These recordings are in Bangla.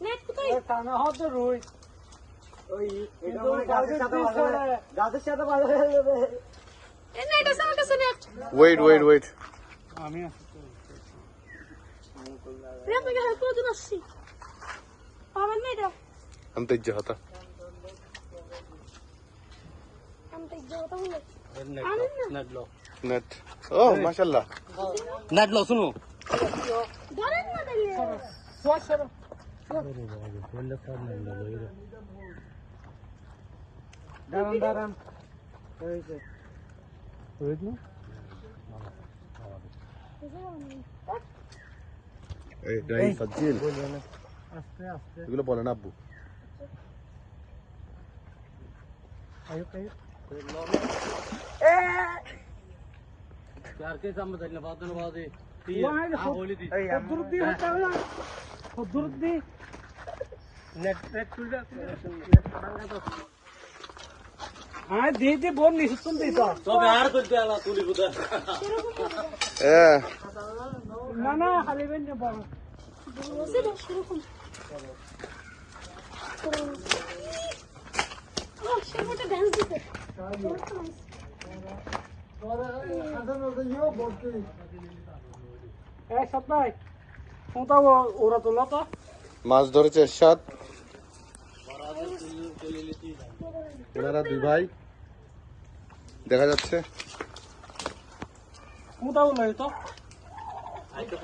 নেট কোথায়? টানা হচ্ছে রুই। ওই এটা মানে গাছের সাথে বাঁধা হয়ে যাবে। এই নেট আছে আমার কাছে নেট। ওয়েট আমি আসছি। রে আপনাকে হেল্প করে দিন আসছি। পাবেন না এটা? আমি তো ইজ্জত হতা বলে নেট ও মাশাআল্লাহ নেট লো শুনো ধরেন না দিলে সর দাঁড়ান এই ফাজিল আস্তে আস্তে এগুলো বলে না আব্বু আয়ো यार के सामने चलने बाद में बाद हां बोली थी खुदुरदी होता है ना खुदुरदी नेट खुल जा हां दे बोल नहीं सुन दे तो सब यार कुछ देला तूली बुदा এ ना खाली बन जा बोल से शुरू कर ओ शेमोटा डांस दिते মাছ ধরেছে এরশাদ ওনারা দুই ভাই দেখা যাচ্ছে साइकिल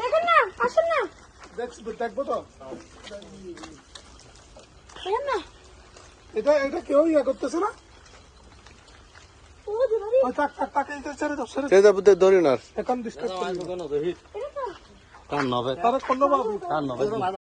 দেখেন না আসেন না দেখবো তো দেখেন না এটা কেউ ইয়া করতেছে না ও দিবারি তাকে ছেড়ে দাও সে যাবো ধরি না এখন ডিস্টার্ব कान नवे তারা কোনো कान नवे